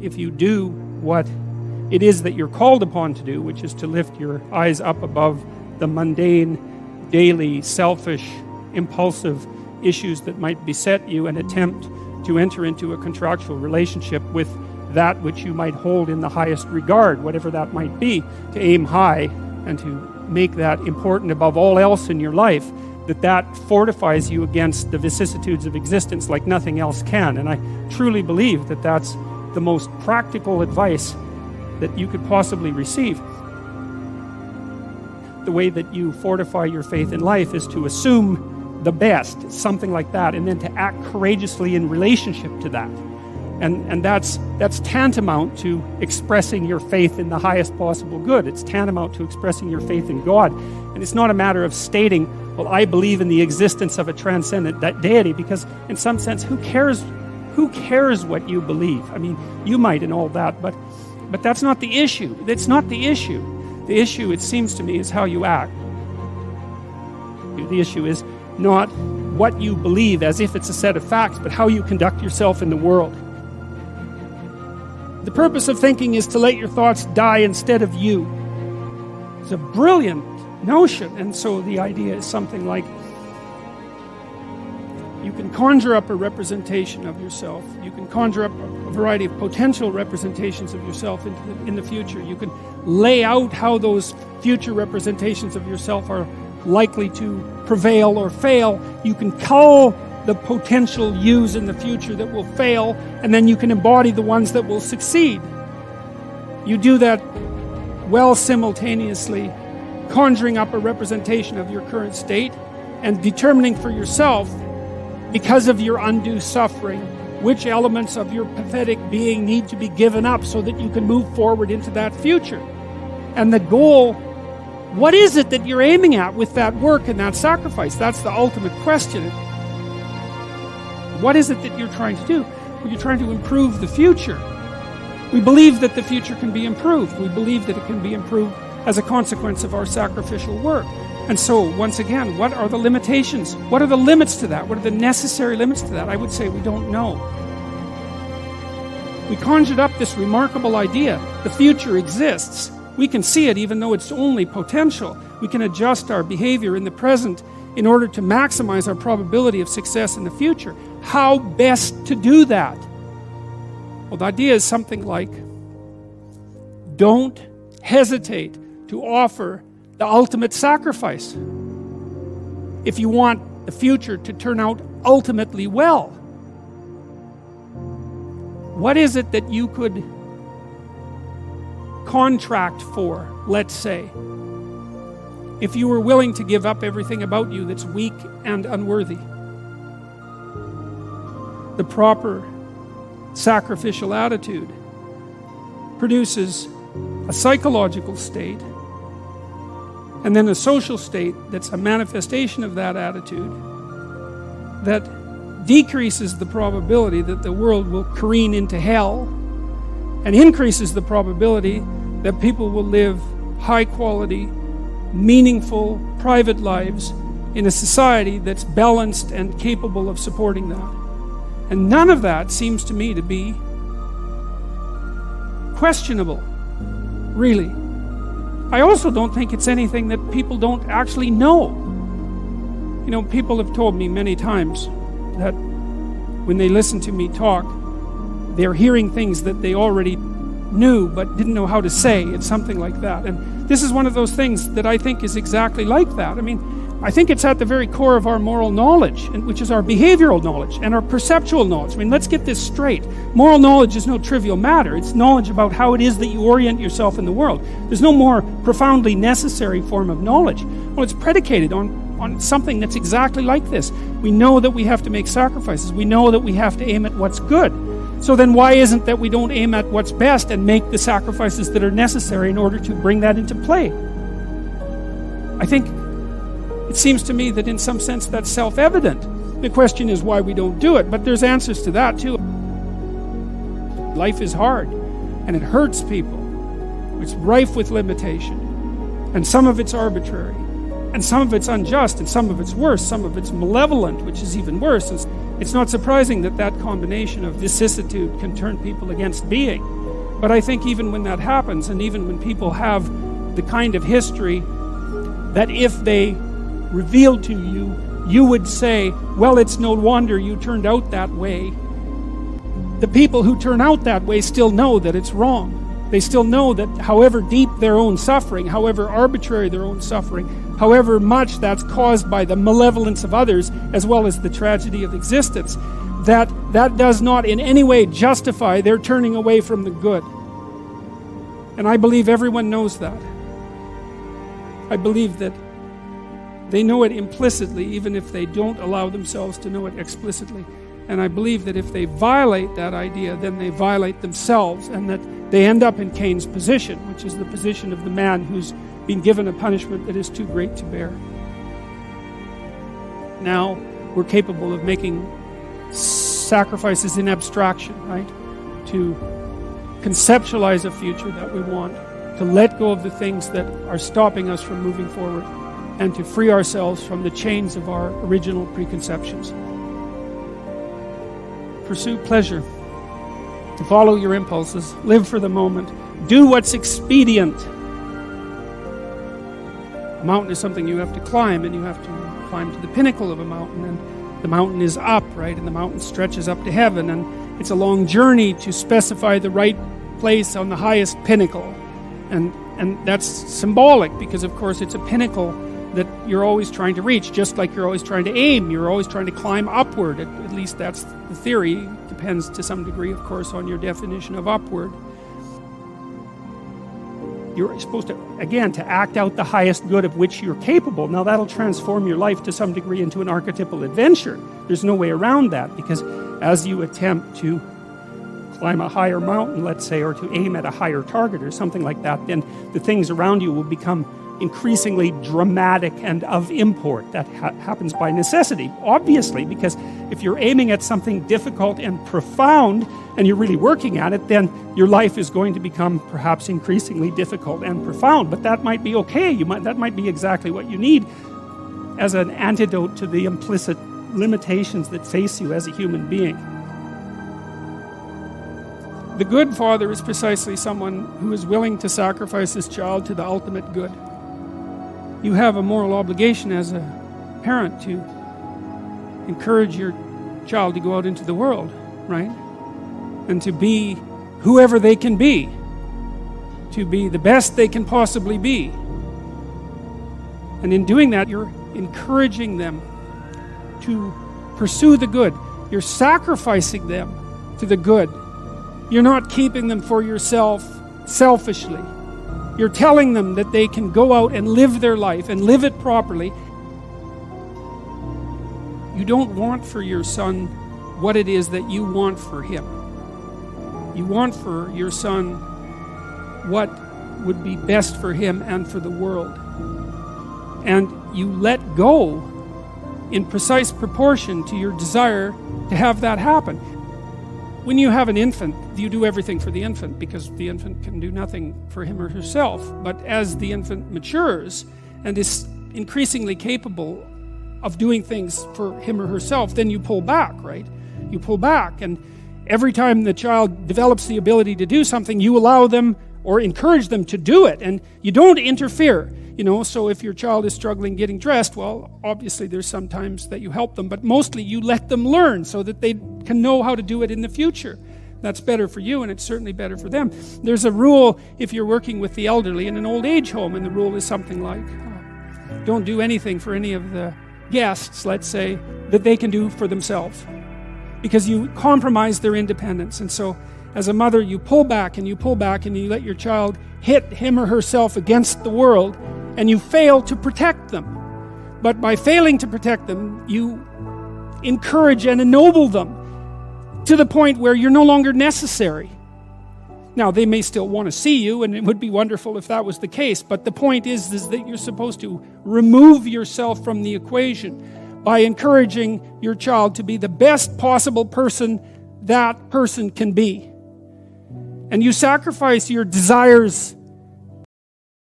if you do what it is that you're called upon to do, which is to lift your eyes up above the mundane, daily, selfish, impulsive issues that might beset you, and attempt to enter into a contractual relationship with that which you might hold in the highest regard, whatever that might be, to aim high and to make that important above all else in your life, that fortifies you against the vicissitudes of existence like nothing else can. And I truly believe that that's the most practical advice that you could possibly receive. The way that you fortify your faith in life is to assume the best, something like that, and then to act courageously in relationship to that. And that's tantamount to expressing your faith in the highest possible good. It's tantamount to expressing your faith in God. And it's not a matter of stating, well, I believe in the existence of a transcendent deity, because in some sense, who cares what you believe? I mean, you might and all that, but that's not the issue. That's not the issue. The issue, it seems to me, is how you act. The issue is not what you believe as if it's a set of facts, but how you conduct yourself in the world. The purpose of thinking is to let your thoughts die instead of you. It's a brilliant notion. And so the idea is something like, you can conjure up a representation of yourself. You can conjure up a variety of potential representations of yourself in the future. You can lay out how those future representations of yourself are likely to prevail or fail. You can cull the potential yous in the future that will fail, and then you can embody the ones that will succeed. You do that well simultaneously, conjuring up a representation of your current state and determining for yourself, because of your undue suffering, which elements of your pathetic being need to be given up so that you can move forward into that future. And the goal, what is it that you're aiming at with that work and that sacrifice? That's the ultimate question. What is it that you're trying to do? Well, you're trying to improve the future. We believe that the future can be improved. We believe that it can be improved as a consequence of our sacrificial work. And so, once again, what are the limitations? What are the limits to that? What are the necessary limits to that? I would say we don't know. We conjured up this remarkable idea. The future exists. We can see it even though it's only potential. We can adjust our behavior in the present in order to maximize our probability of success in the future. How best to do that? Well, the idea is something like, don't hesitate to offer the ultimate sacrifice if you want the future to turn out ultimately well. What is it that you could contract for, let's say, if you were willing to give up everything about you that's weak and unworthy? The proper sacrificial attitude produces a psychological state and then a social state that's a manifestation of that attitude that decreases the probability that the world will careen into hell and increases the probability that people will live high quality, meaningful, private lives in a society that's balanced and capable of supporting that. And none of that seems to me to be questionable, really. I also don't think it's anything that people don't actually know. You know, people have told me many times that when they listen to me talk, they're hearing things that they already knew but didn't know how to say. It's something like that. And this is one of those things that I think is exactly like that. I mean, I think it's at the very core of our moral knowledge, which is our behavioral knowledge and our perceptual knowledge. I mean, let's get this straight. Moral knowledge is no trivial matter. It's knowledge about how it is that you orient yourself in the world. There's no more profoundly necessary form of knowledge. Well, it's predicated on something that's exactly like this. We know that we have to make sacrifices. We know that we have to aim at what's good. So then why isn't that we don't aim at what's best and make the sacrifices that are necessary in order to bring that into play? I think it seems to me that in some sense that's self-evident. The question is why we don't do it, but there's answers to that too. Life is hard, and it hurts people. It's rife with limitation, and some of it's arbitrary. And some of it's unjust, and some of it's worse, some of it's malevolent, which is even worse. It's not surprising that that combination of vicissitude can turn people against being. But I think even when that happens, and even when people have the kind of history that if they revealed to you, you would say, well, it's no wonder you turned out that way. The people who turn out that way still know that it's wrong. They still know that however deep their own suffering, however arbitrary their own suffering, however much that's caused by the malevolence of others, as well as the tragedy of existence, that does not in any way justify their turning away from the good. And I believe everyone knows that. I believe that they know it implicitly, even if they don't allow themselves to know it explicitly. And I believe that if they violate that idea, then they violate themselves, and that they end up in Cain's position, which is the position of the man who's been given a punishment that is too great to bear. Now we're capable of making sacrifices in abstraction, right? To conceptualize a future that we want, to let go of the things that are stopping us from moving forward, and to free ourselves from the chains of our original preconceptions. Pursue pleasure. Follow your impulses. Live for the moment. Do what's expedient. A mountain is something you have to climb, and you have to climb to the pinnacle of a mountain, and the mountain is up, right? And the mountain stretches up to heaven, and it's a long journey to specify the right place on the highest pinnacle. And that's symbolic, because of course it's a pinnacle that you're always trying to reach, just like you're always trying to aim. You're always trying to climb upward. At least that's the theory. Depends to some degree, of course, on your definition of upward. You're supposed to, again, to act out the highest good of which you're capable. Now that'll transform your life to some degree into an archetypal adventure. There's no way around that, because as you attempt to climb a higher mountain, let's say, or to aim at a higher target or something like that, then the things around you will become increasingly dramatic and of import. That happens by necessity, obviously, because if you're aiming at something difficult and profound and you're really working at it, then your life is going to become perhaps increasingly difficult and profound. But that might be okay. That might be exactly what you need as an antidote to the implicit limitations that face you as a human being. The good father is precisely someone who is willing to sacrifice his child to the ultimate good. You have a moral obligation as a parent to encourage your child to go out into the world, right? And to be whoever they can be, to be the best they can possibly be. And in doing that, you're encouraging them to pursue the good. You're sacrificing them to the good. You're not keeping them for yourself selfishly. You're telling them that they can go out and live their life and live it properly. You don't want for your son what it is that you want for him. You want for your son what would be best for him and for the world. And you let go in precise proportion to your desire to have that happen. When you have an infant, you do everything for the infant, because the infant can do nothing for him or herself. But as the infant matures and is increasingly capable of doing things for him or herself, then you pull back, right? You pull back, and every time the child develops the ability to do something, you allow them or encourage them to do it, and you don't interfere. So if your child is struggling getting dressed, well, obviously there's some times that you help them, but mostly you let them learn so that they can know how to do it in the future. That's better for you, and it's certainly better for them. There's a rule if you're working with the elderly in an old age home, and the rule is something like, don't do anything for any of the guests, let's say, that they can do for themselves, because you compromise their independence. And so as a mother, you pull back and you let your child hit him or herself against the world, and you fail to protect them. But by failing to protect them, you encourage and ennoble them to the point where you're no longer necessary. Now, they may still want to see you, and it would be wonderful if that was the case, but the point is that you're supposed to remove yourself from the equation by encouraging your child to be the best possible person that person can be. And you sacrifice your desires